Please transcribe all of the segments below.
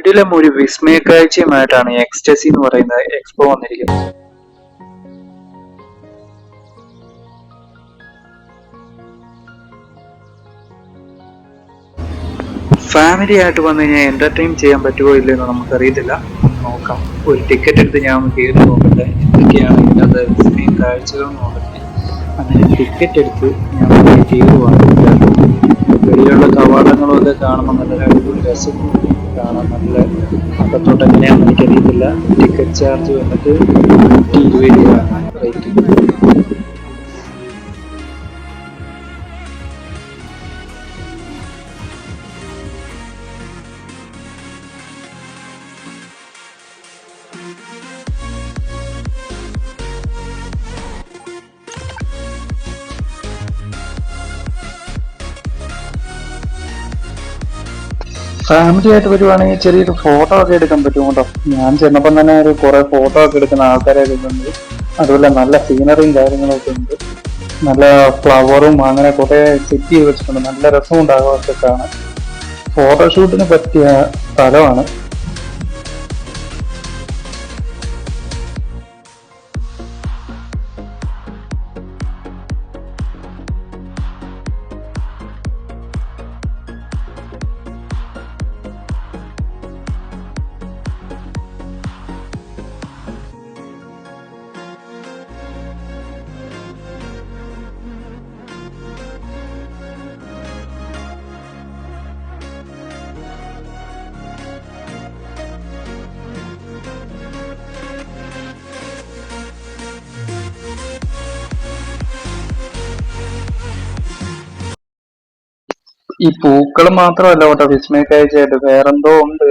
ഇതിലും ഒരു വിസ്മയക്കാഴ്ചയുമായിട്ടാണ് എക്സ്റ്റസി എന്ന് പറയുന്ന എക്സ്പോ വന്നിരിക്കുന്നത്. ഫാമിലി ആയിട്ട് വന്നു കഴിഞ്ഞാൽ എന്റർടൈൻ ചെയ്യാൻ പറ്റുമോ ഇല്ലെന്ന് നമുക്കറിയത്തില്ല. നോക്കാം. ഒരു ടിക്കറ്റ് എടുത്ത് ഞാൻ ഒന്ന് കയറി നോക്കട്ടെ എന്തൊക്കെയാണ് ഇതിനകത്ത് വിസ്മയം കാഴ്ചകൾ നോക്കട്ടെ. അങ്ങനെ ടിക്കറ്റ് എടുത്ത് ഞാൻ കയറുവാണ്. വെളിയിലുള്ള കവാടങ്ങളും ഒക്കെ കാണുമ്പോൾ നല്ലൊരു അടിപൊളി രസം കാണാൻ. നല്ല അകത്തോട്ട് എങ്ങനെയാണെന്ന് എനിക്കറിയത്തില്ല. ടിക്കറ്റ് ചാർജ് വന്നിട്ട് 120 രൂപയാണ് റേറ്റ്. ഫാമിലി ആയിട്ട് വരുവാണെങ്കിൽ ചെറിയൊരു ഫോട്ടോ ഒക്കെ എടുക്കാൻ പറ്റും കേട്ടോ. ഞാൻ ചെന്നപ്പം തന്നെ ഒരു കുറെ ഫോട്ടോ ഒക്കെ എടുക്കുന്ന ആൾക്കാരൊക്കെ ഉണ്ട്. അതുപോലെ നല്ല സീനറിയും കാര്യങ്ങളൊക്കെ ഉണ്ട്. നല്ല ഫ്ലവറും അങ്ങനെ കുറെ സെറ്റ് ചെയ്ത് വെച്ചിട്ടുണ്ട്. നല്ല രസമുണ്ടാകും അതൊക്കെ കാണാൻ. ഫോട്ടോഷൂട്ടിന് പറ്റിയ സ്ഥലമാണ്. ഈ പൂക്കൾ മാത്രമല്ല കേട്ടോ വിസ്മയക്കാഴ്ചയായിട്ട് വേറെന്തോ ഉണ്ട്.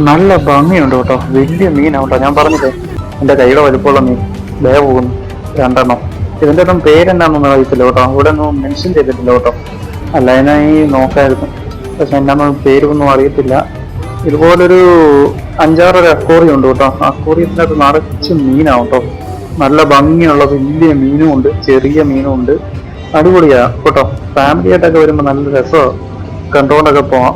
നല്ല ഭംഗിയുണ്ട് കേട്ടോ. വലിയ മീനാണ് കേട്ടോ. ഞാൻ പറഞ്ഞില്ലേ എന്റെ കൈയുടെ വലുപ്പമുള്ള മീൻ ദേ പോകുന്നു 2 ഇതിന്റെ ഒന്നും പേരെന്നാന്നൊന്നും അറിയത്തില്ല കേട്ടോ. അവിടെ ഒന്നും മെൻഷൻ ചെയ്തിട്ടില്ല കേട്ടോ. അല്ല അതിനായി നോക്കായിരുന്നു. പക്ഷെ എന്നാന്നും പേരൊന്നും അറിയത്തില്ല. ഇതുപോലൊരു 5-6 അക്വേറിയം ഉണ്ട് കേട്ടോ. അക്വേറിയത്തിനകത്ത് നിറച്ച് മീനാവും കേട്ടോ. നല്ല ഭംഗിയുള്ള വലിയ മീനും ഉണ്ട്, ചെറിയ മീനും ഉണ്ട്. അടിപൊളിയാ കേട്ടോ. ഫാമിലി ആയിട്ടൊക്കെ വരുമ്പോൾ നല്ല രസമാണ്. കണ്ടുകൊണ്ടൊക്കെ പോവാം.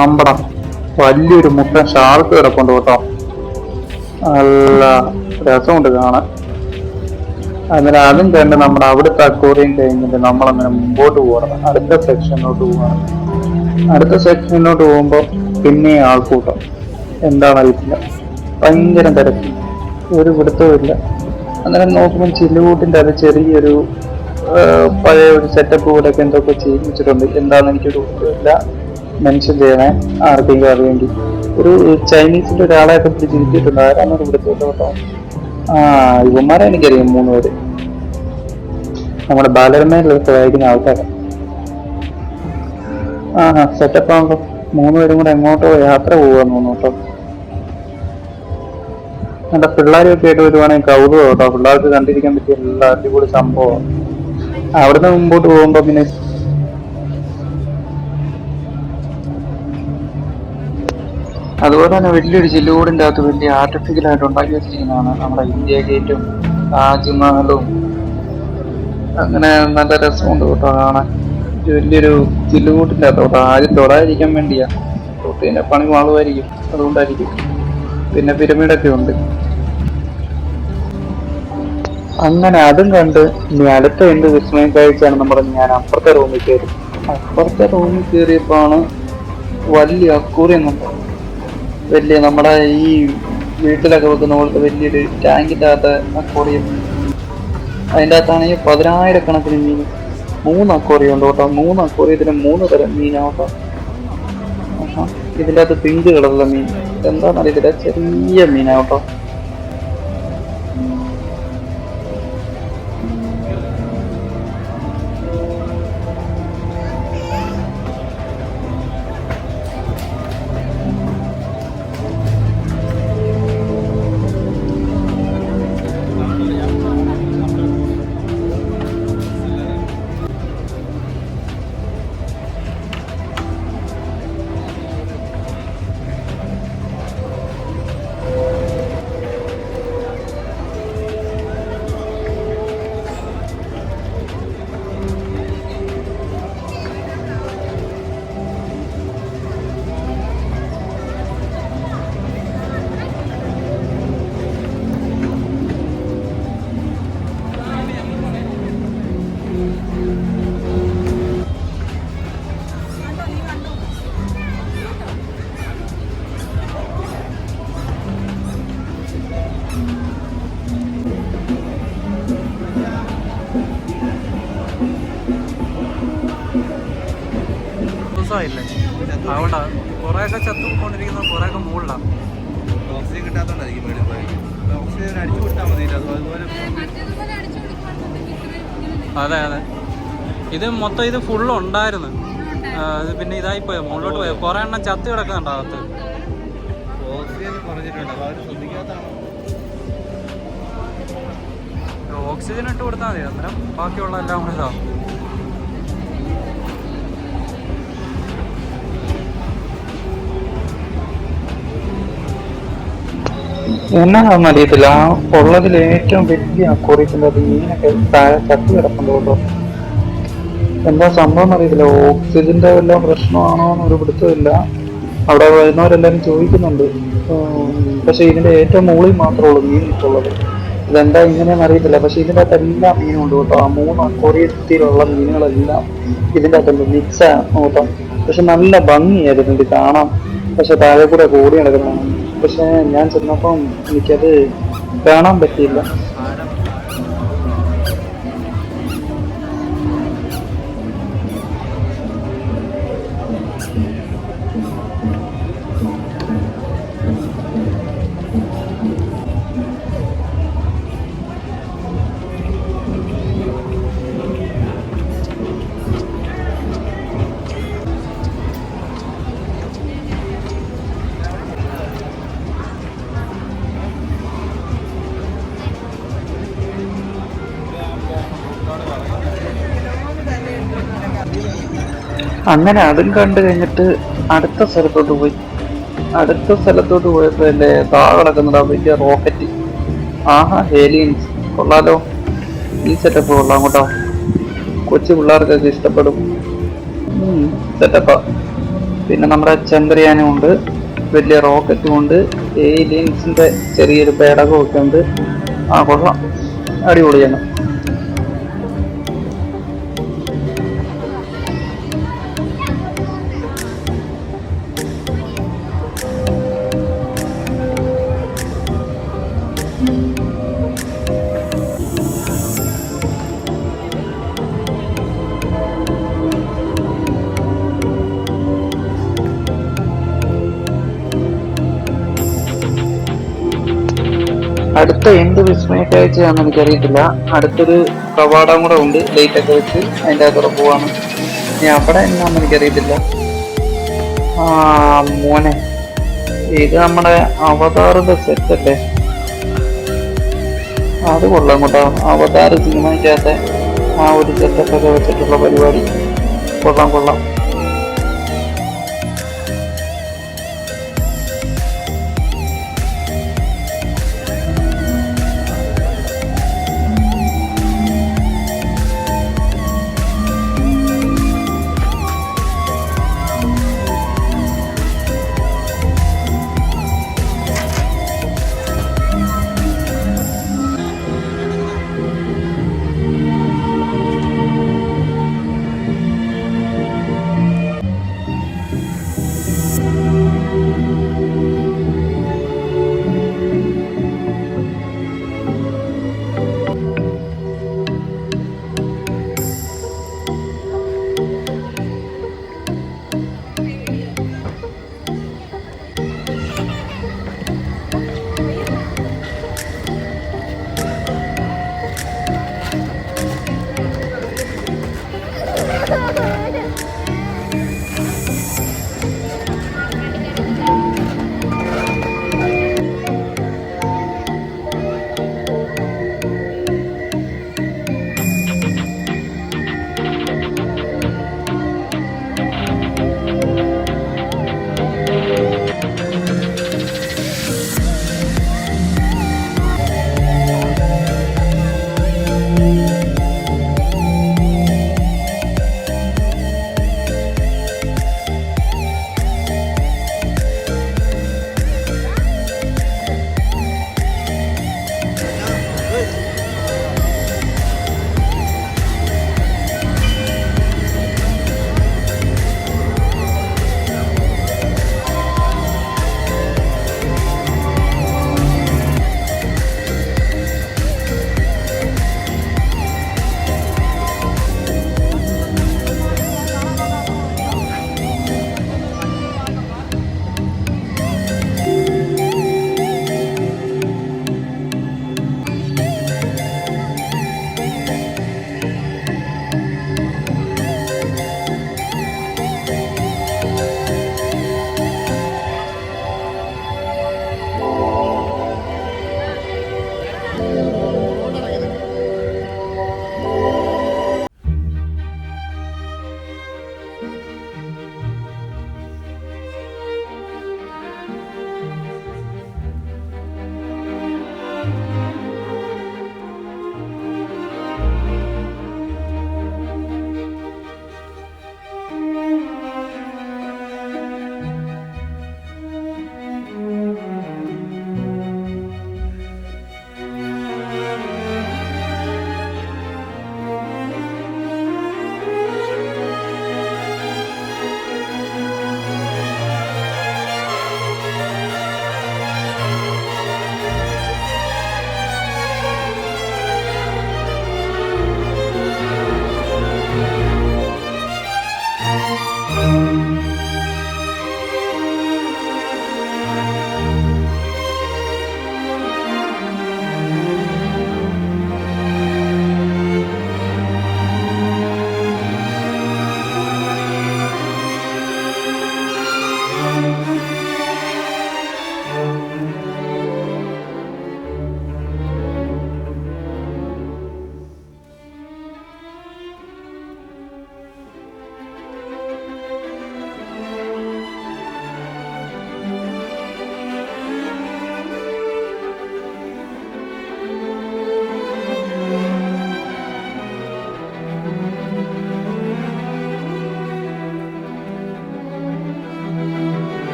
ആമ്പടം വലിയൊരു മുട്ടൻ ഷാർക്ക് കിടപ്പുണ്ട് കേട്ടോ. നല്ല രസമുണ്ട് കാണാൻ. അന്നേരം അതും കണ്ട് നമ്മുടെ അവിടുത്തെ അക്വേറിയം കഴിഞ്ഞിട്ട് നമ്മളങ്ങനെ മുമ്പോട്ട് പോകണം. അടുത്ത സെക്ഷനിലോട്ട് പോവാണ്. അടുത്ത സെക്ഷനിലോട്ട് പോകുമ്പോൾ പിന്നെ ആൾക്കൂട്ടം എന്താണെന്നറിയത്തില്ല. ഭയങ്കര തിരക്ക്, ഒരു പിടുത്തവും ഇല്ല. അന്നേരം നോക്കുമ്പോൾ ചില്ലുകൂട്ടിൻ്റെ അത് ചെറിയൊരു പഴയ ഒരു സെറ്റപ്പ് പോലെയൊക്കെ എന്തൊക്കെ ചെയ്യിപ്പിച്ചിട്ടുണ്ട്. എന്താണെന്ന് എനിക്കൊരു ഇല്ല, മെൻഷൻ ചെയ്യണേ ആർക്കെങ്കിലും അറിയെങ്കിൽ. ഒരു ചൈനീസിന്റെ ഒരാളെയൊക്കെ പിടിച്ചിരിച്ചിട്ടുണ്ട്. ആരാന്നൊരു പിടുത്തമില്ല കേട്ടോ. ഇവന്മാരെ എനിക്കറിയാം, 3 പേര് നമ്മുടെ ബാലരമയിലൊക്കെ വായിക്കുന്ന ആൾക്കാരാണ്. സെറ്റപ്പ് ആണല്ലോ. 3 പേരും കൂടെ എങ്ങോട്ടോ യാത്ര പോകാൻ തോന്നുന്നു കേട്ടോ. എന്റെ പിള്ളേരൊക്കെ ആയിട്ട് വരുവാണെങ്കിൽ കൗതുകം കേട്ടോ. പിള്ളേർക്ക് കണ്ടിരിക്കാൻ പറ്റിയ എല്ലാ അടിപൊളി സംഭവം. അവിടുന്ന് മുമ്പോട്ട് പോകുമ്പോ പിന്നെ അതുപോലെ തന്നെ വലിയൊരു ചില്ലുകൂടിൻ്റെ അകത്ത് വലിയ ആർട്ടിഫിഷ്യലായിട്ട് ഉണ്ടാക്കി വെച്ചിരിക്കുന്നതാണ് നമ്മുടെ ഇന്ത്യ ഗേറ്റും താജ്മഹലും. അങ്ങനെ നല്ല രസമുണ്ട് കേട്ടോ കാണാൻ. വലിയൊരു ചില്ലുകൂട്ടിൻ്റെ അകത്ത് കേട്ടോ. ആരും തൊടാതിരിക്കാൻ വേണ്ടിയാ. തൊട്ടിന്റെ പണി മാളുമായിരിക്കും, അതുകൊണ്ടായിരിക്കും. പിന്നെ പിരമിഡൊക്കെ ഉണ്ട്. അങ്ങനെ അതും കണ്ട് ഇനി അടുത്ത എന്ത് വിസ്മയം കഴിച്ചാണ് നമ്മൾ ഞാൻ അപ്പുറത്തെ റൂമിൽ കയറി. അപ്പുറത്തെ റൂമിൽ കയറിയപ്പോഴാണ് വലിയ അക്വേറിയം കണ്ടത്. വലിയ നമ്മുടെ ഈ വീട്ടിലൊക്കെ വെക്കുന്ന പോലത്തെ വലിയൊരു ടാങ്കിൻ്റെ അകത്ത് അക്വേറിയം. അതിൻ്റെ അകത്താണെങ്കിൽ 10,000 മീൻ. 3 അക്വേറിയം ഉണ്ട് കേട്ടോ. 3 അക്വേറിയത്തിന് 3 തരം മീനാട്ടോ. ഇതിൻ്റെ അകത്ത് പിങ്ക് കളറുള്ള മീൻ, എന്താണെന്നറിയത്തില്ല, ചെറിയ മീനാട്ടോ. അതുകൊണ്ടാണ് കുറേയൊക്കെ ചത്തുകൊണ്ടിരിക്കുന്നത്, കുറേയൊക്കെ മുകളിലാണ്. ഓക്സിജൻ കിട്ടാത്തോണ്ടായിരിക്കും മേളിൽ പോയിരിക്കും. ഓക്സിജൻ അടിച്ചു കൊടുത്താൽ മതി. അതുപോലെ അതെ അതെ, ഇത് മൊത്തം ഇത് ഫുള്ള് ഉണ്ടായിരുന്നു. ഇത് പിന്നെ ഇതായിപ്പോയോ, മുകളിലോട്ട് പോയോ. കുറേ എണ്ണം ചത്ത് കിടക്കുന്നുണ്ട് അകത്ത്. ഓക്സിജൻ കുറഞ്ഞിട്ടുണ്ട്, അപ്പോൾ അവർ ശ്രദ്ധിക്കാത്തതാണോ? ഓക്സിജൻ ഇട്ട് കൊടുത്താൽ മതി, അന്നേരം ബാക്കിയുള്ള എല്ലാം കൂടെ ഇതാവും. എന്നാണെന്ന് അറിയത്തില്ല. ഉള്ളതിൽ ഏറ്റവും വലിയ അക്വേറിയത്തിൻ്റെ അത് മീനൊക്കെ താഴെ ചത്ത് കിടപ്പുണ്ട് കേട്ടോ. എന്താ സംഭവം എന്നറിയത്തില്ല. ഓക്സിജന്റെ വല്ല പ്രശ്നമാണോ എന്നൊരു പിടുത്തമില്ല. അവിടെ വരുന്നവരെല്ലാവരും ചോദിക്കുന്നുണ്ട്. പക്ഷെ ഇതിന്റെ ഏറ്റവും മുകളിൽ മാത്രമേ ഉള്ളൂ മീൻ ഇട്ടുള്ളത്. ഇതെന്താ ഇങ്ങനെയെന്ന് അറിയത്തില്ല. പക്ഷെ ഇതിൻ്റെ അകത്ത് എല്ലാ മീനും ഉണ്ട് കേട്ടോ. ആ 3 അക്വേറിയത്തിലുള്ള മീനുകളെല്ലാം ഇതിൻ്റെ അകത്തുണ്ട്, മിക്സാണ് കേട്ടോ. പക്ഷെ നല്ല ഭംഗിയായിരുന്നു ഇത് കാണാം. പക്ഷെ താഴെ കൂടെ കൂടി നടക്കുന്നതാണ്. പക്ഷെ ഞാൻ ചെന്നപ്പം എനിക്കത് കാണാൻ പറ്റിയില്ല. അങ്ങനെ അതും കണ്ടു കഴിഞ്ഞിട്ട് അടുത്ത സ്ഥലത്തോട്ട് പോയി. അടുത്ത സ്ഥലത്തോട്ട് പോയപ്പോഴല്ലേ താഴെ കിടക്കുന്നതാ വലിയ റോക്കറ്റ്. ഏലിയൻസ് കൊള്ളാലോ. ഈ സെറ്റപ്പ് കൊള്ളാം കേട്ടോ. കൊച്ചു പിള്ളേർക്കൊക്കെ ഇഷ്ടപ്പെടും. സെറ്റപ്പാ. പിന്നെ നമ്മുടെ ചന്ദ്രയാനും ഉണ്ട്, വലിയ റോക്കറ്റും ഉണ്ട്, ഏലിയൻസിന്റെ ചെറിയൊരു പേടകവും ഒക്കെ ഉണ്ട്. ആ കൊള്ളാം, അടിപൊളിയാണ്. അടുത്ത എന്ത് വിസ്മയ കാഴ്ചയാണെന്ന് എനിക്കറിയത്തില്ല. അടുത്തൊരു കവാടം കൂടെ ഉണ്ട്, ലൈറ്റ് ഒക്കെ വെച്ച് അതിൻ്റെ അകത്തോടെ പോവാണ്. ഇനി അവിടെ എന്നാന്ന് എനിക്കറിയത്തില്ല. ആ മോനെ, ഇത് നമ്മുടെ അവതാറിന്റെ സെറ്റ് അല്ലേ? അത് കൊള്ളാം കേട്ടോ. അവതാർ സിനിമയ്ക്കകത്തെ ആ ഒരു സെറ്റപ്പൊക്കെ വെച്ചിട്ടുള്ള പരിപാടി കൊള്ളാം കൊള്ളാം.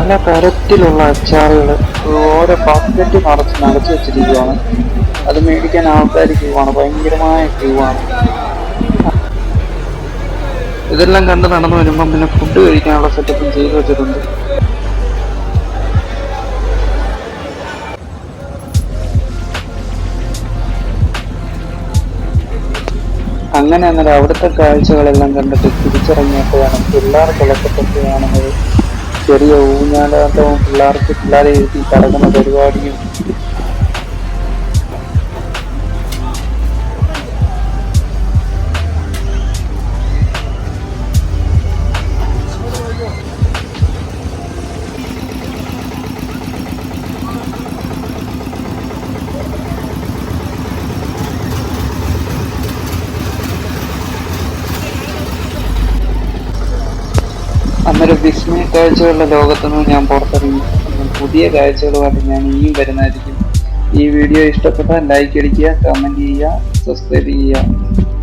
പല തരത്തിലുള്ള അച്ചാറുകൾ ഓരോ ബക്കറ്റ് നിറച്ച് വെച്ചിരിക്കുകയാണ്. അത് മേടിക്കാൻ ആൾക്കാർ ക്യൂ ആണ്, ഭയങ്കരമായ ക്യൂ ആണ്. ഇതെല്ലാം കണ്ട് നടന്നു വരുമ്പം പിന്നെ ഫുഡ് കഴിക്കാനുള്ള സെറ്റപ്പും ചെയ്തു വെച്ചിട്ടുണ്ട്. അങ്ങനെ അന്നേരം അവിടുത്തെ കാഴ്ചകളെല്ലാം കണ്ടിട്ട് തിരിച്ചിറങ്ങിയപ്പോഴാണ് പിള്ളേർക്കുള്ള സെറ്റപ്പ് കാണുന്നത്. ചെറിയ ഊഞ്ഞാലാട്ടവും പിള്ളേരെ എഴുതി കടക്കുന്ന പരിപാടിയും. അന്നൊരു വിസ്മയ കാഴ്ചകളുടെ ലോകത്തുനിന്ന് ഞാൻ പുറത്തിറങ്ങി. പുതിയ കാഴ്ചകളുമായിട്ട് ഞാൻ ഇനിയും വരുന്നതായിരിക്കും. ഈ വീഡിയോ ഇഷ്ടപ്പെട്ടാൽ ലൈക്ക് അടിക്കുക, കമൻറ്റ് ചെയ്യുക, സബ്സ്ക്രൈബ് ചെയ്യുക.